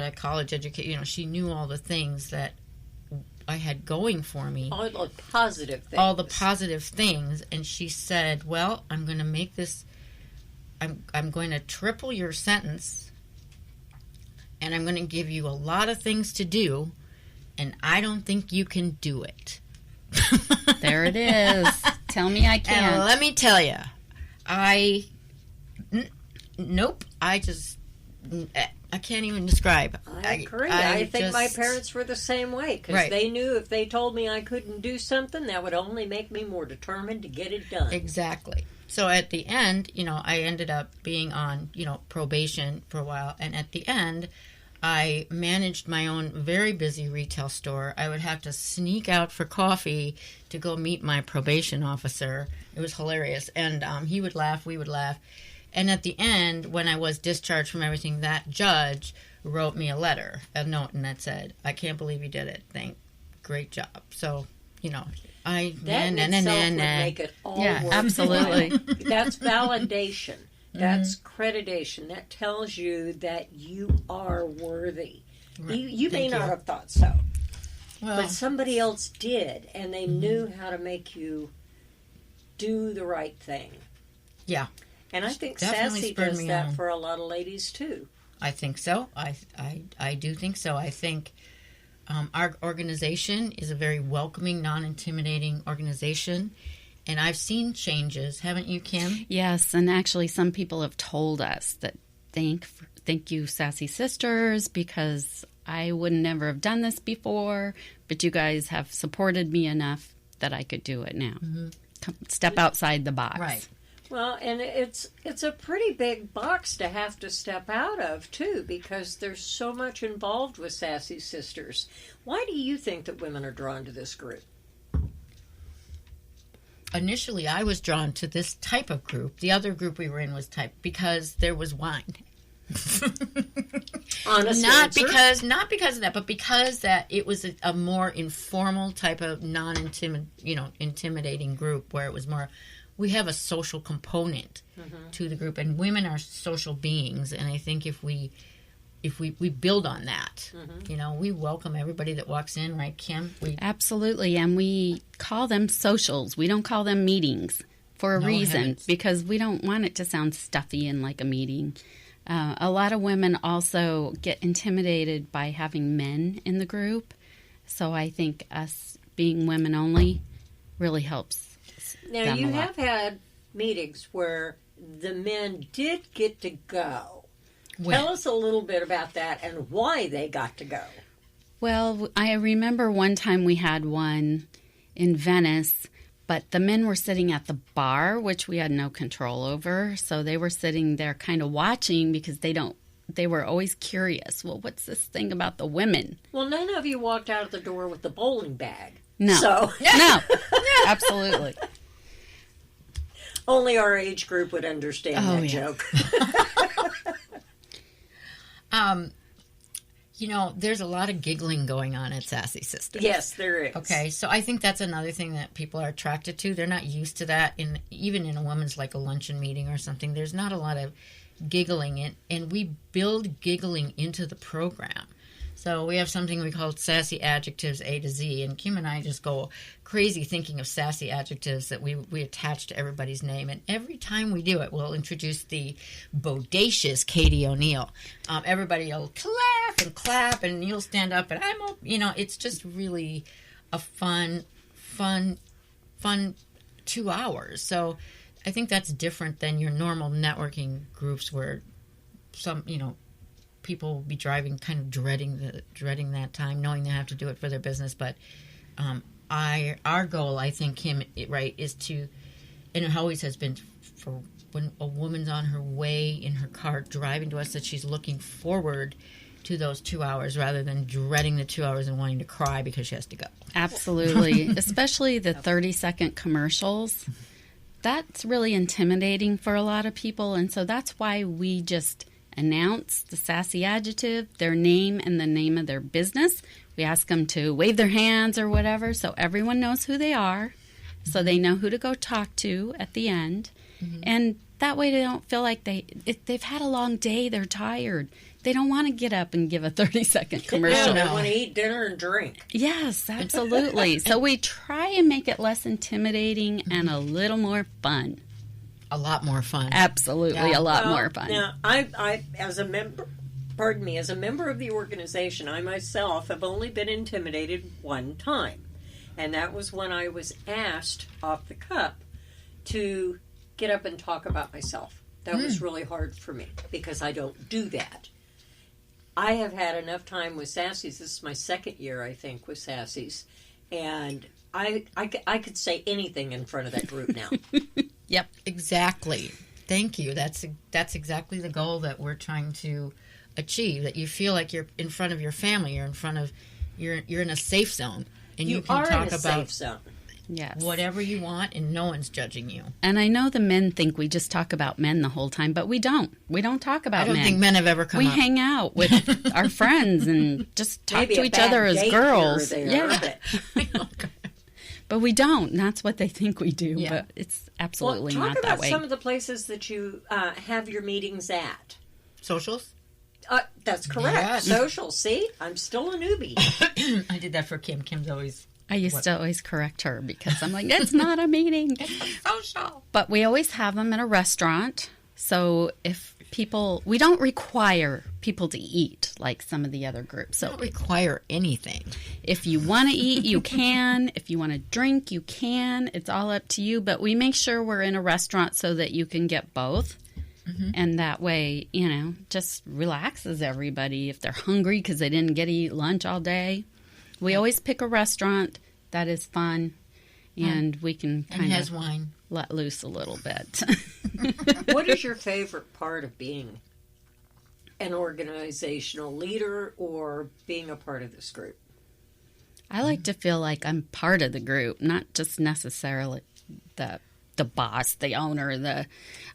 my college education. She knew all the things that I had going for me. All the positive things. All the positive things. And she said, well, I'm going to make this, I'm going to triple your sentence, and I'm going to give you a lot of things to do, and I don't think you can do it. There it is. Tell me I can't. And let me tell you, nope. I can't even describe. I agree. I think my parents were the same way, because they knew if they told me I couldn't do something, that would only make me more determined to get it done. Exactly. So at the end, I ended up being on, probation for a while, and at the end, I managed my own very busy retail store. I would have to sneak out for coffee to go meet my probation officer. It was hilarious. And he would laugh, we would laugh. And at the end, when I was discharged from everything, that judge wrote me a note, and that said, I can't believe you did it. Great job. So, that in itself would make it all worth absolutely. That's validation. That's accreditation. That tells you that you are worthy. Right. You may not have thought so, but somebody else did, and they knew how to make you do the right thing. Yeah. And I think Sassy does that for a lot of ladies, too. I think so. I do think so. I think our organization is a very welcoming, non-intimidating organization. And I've seen changes, haven't you, Kim? Yes, and actually some people have told us that thank you, Sassy Sisters, because I would never have done this before, but you guys have supported me enough that I could do it now. Mm-hmm. Step outside the box. Right. Well, and it's a pretty big box to have to step out of, too, because there's so much involved with Sassy Sisters. Why do you think that women are drawn to this group? Initially, I was drawn to this type of group. The other group we were in was because there was wine. Honest not because of that, but because that it was a more informal type of intimidating group, where it was more. We have a social component to the group, and women are social beings, and I think if we build on that, we welcome everybody that walks in, right, Kim? Absolutely, and we call them socials. We don't call them meetings for a reason, because we don't want it to sound stuffy and like a meeting. A lot of women also get intimidated by having men in the group, so I think us being women only really helps. Now, you have had meetings where the men did get to go. Tell us a little bit about that and why they got to go. Well, I remember one time we had one in Venice, but the men were sitting at the bar, which we had no control over. So they were sitting there kind of watching because they were always curious. Well, what's this thing about the women? Well, none of you walked out of the door with the bowling bag. No. So. No. Absolutely. Only our age group would understand that joke. There's a lot of giggling going on at Sassy Sisters. Yes, there is. Okay, so I think that's another thing that people are attracted to. They're not used to that. Even in a women's, like a luncheon meeting or something, there's not a lot of giggling. And we build giggling into the program. So we have something we call Sassy Adjectives A to Z, and Kim and I just go crazy thinking of sassy adjectives that we attach to everybody's name. And every time we do it, we'll introduce the bodacious Katie O'Neill. Everybody will laugh and clap, and you'll stand up, and it's just really a fun 2 hours. So I think that's different than your normal networking groups where people will be driving, kind of dreading that time, knowing they have to do it for their business. But our goal, I think, Kim, right, is to, and it always has been, for when a woman's on her way in her car driving to us, that she's looking forward to those 2 hours rather than dreading the 2 hours and wanting to cry because she has to go. Absolutely, especially the 30-second commercials. That's really intimidating for a lot of people, and so that's why we just announce the sassy adjective, their name, and the name of their business. We ask them to wave their hands or whatever so everyone knows who they are, so they know who to go talk to at the end. Mm-hmm. And that way they don't feel like they've had a long day, they're tired. they don't want to get up and give a 30-second commercial. They want to eat dinner and drink. Yes, absolutely. So we try and make it less intimidating and a little more fun. A lot more fun. Absolutely, a lot more fun. Now, I as a member of the organization, I myself have only been intimidated one time. And that was when I was asked off the cup to get up and talk about myself. That was really hard for me because I don't do that. I have had enough time with Sassy's. This is my second year, I think, with Sassy's. And I could say anything in front of that group now. Yep, exactly. Thank you. That's exactly the goal that we're trying to achieve. That you feel like you're in front of your family. You're in a safe zone, and you can are talk in a about safe zone. Yes. Whatever you want, and no one's judging you. And I know the men think we just talk about men the whole time, but we don't. We don't talk about men. I don't think men have ever come up. We hang out with our friends and just talk Maybe to each other as girls. But we don't. And that's what they think we do. Yeah. But it's absolutely not that way. Talk about some of the places that you have your meetings at. Socials? That's correct. Yes. Socials. See? I'm still a newbie. I did that for Kim. Kim's always... I used to always correct her because I'm like, it's not a meeting. It's a social. But we always have them at a restaurant. So if people... We don't require people to eat like some of the other groups. So we don't require anything. If you want to eat, you can. If you want to drink, you can. It's all up to you. But we make sure we're in a restaurant so that you can get both. Mm-hmm. And that way, just relaxes everybody if they're hungry because they didn't get to eat lunch all day. We always pick a restaurant that is fun, and we can kind of wine. Let loose a little bit. What is your favorite part of being an organizational leader or being a part of this group? I like to feel like I'm part of the group, not just necessarily the boss, the owner.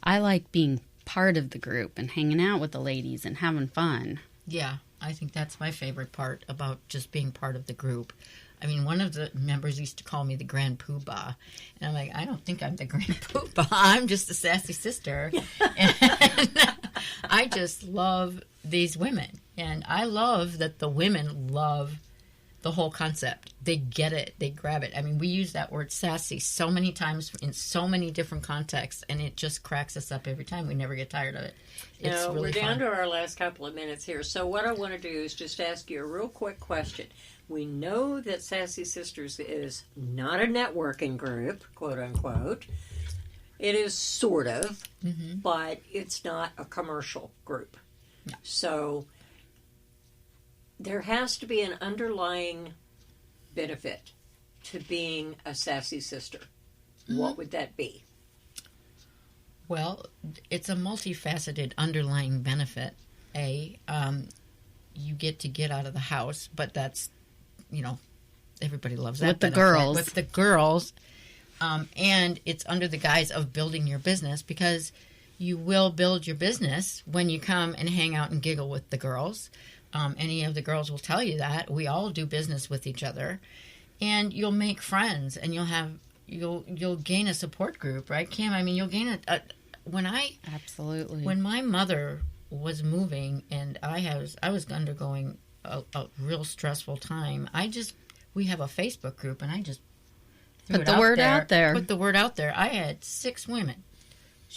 I like being part of the group and hanging out with the ladies and having fun. Yeah, I think that's my favorite part about just being part of the group. I mean, one of the members used to call me the Grand Poobah. And I'm like, I don't think I'm the Grand Poobah. I'm just a sassy sister. And I just love these women. And I love that the women love the whole concept. They get it. They grab it. I mean, we use that word sassy so many times in so many different contexts, and it just cracks us up every time. We never get tired of it. It's really we're down fun. to our last couple of minutes here. So what I want to do is just ask you a real quick question. We know that Sassy Sisters is not a networking group, quote unquote. It is sort of, but it's not a commercial group. No. So there has to be an underlying benefit to being a Sassy Sister. What would that be? Well, it's a multifaceted underlying benefit. You get out of the house, but that's, everybody loves that. With the girls. With the girls. And it's under the guise of building your business, because you will build your business when you come and hang out and giggle with the girls. Any of the girls will tell you that. We all do business with each other. And you'll make friends, and you'll gain a support group, right, Kim? I mean, you'll gain Absolutely. When my mother was moving and I was undergoing a real stressful time, we have a Facebook group, and I just put the word out there. Put the word out there. I had 6 women.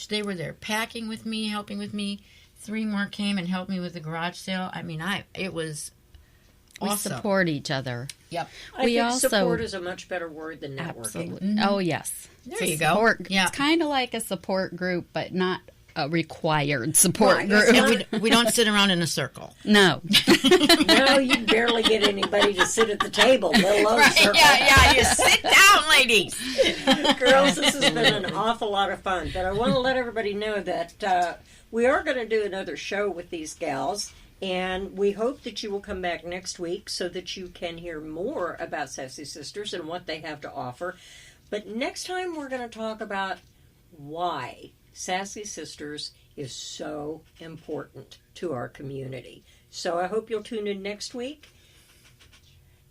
They were there packing with me, helping with me. 3 more came and helped me with the garage sale. I mean, it was awesome. We support each other. Yep. I think support is a much better word than networking. Absolutely. Mm-hmm. Oh, yes. There you go. Yeah. It's kind of like a support group, but not a required support group. And we don't sit around in a circle. No. No, you barely get anybody to sit at the table, let alone circle. Yeah, you sit down, ladies. Girls, this has been an awful lot of fun, but I want to let everybody know that we are going to do another show with these gals, and we hope that you will come back next week so that you can hear more about Sassy Sisters and what they have to offer. But next time we're going to talk about why Sassy Sisters is so important to our community. So I hope you'll tune in next week,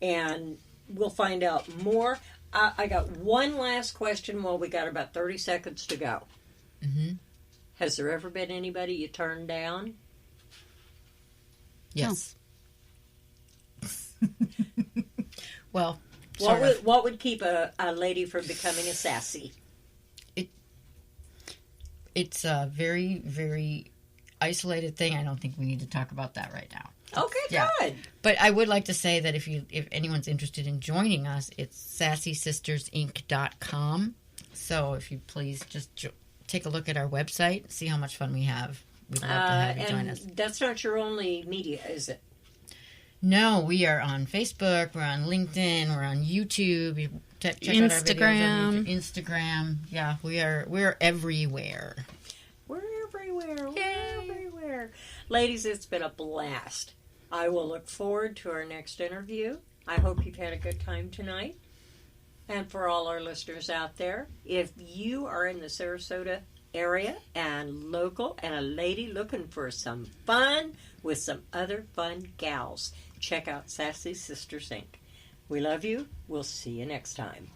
and we'll find out more. I got one last question. Well, we got about 30 seconds to go. Mm-hmm. Has there ever been anybody you turned down? Yes. Well, what would keep a lady from becoming a sassy? It's a very, very isolated thing. I don't think we need to talk about that right now. Okay, good. But I would like to say that if anyone's interested in joining us, it's SassySistersInc.com. So if you please just take a look at our website, see how much fun we have. We'd love to have you join us. That's not your only media, is it? No, we are on Facebook, we're on LinkedIn, we're on YouTube. Check Instagram. out our videos on Instagram. Yeah, we're everywhere. We're everywhere. We're everywhere. Ladies, it's been a blast. I will look forward to our next interview. I hope you've had a good time tonight. And for all our listeners out there, if you are in the Sarasota area and local and a lady looking for some fun with some other fun gals, check out Sassy Sisters Inc. We love you. We'll see you next time.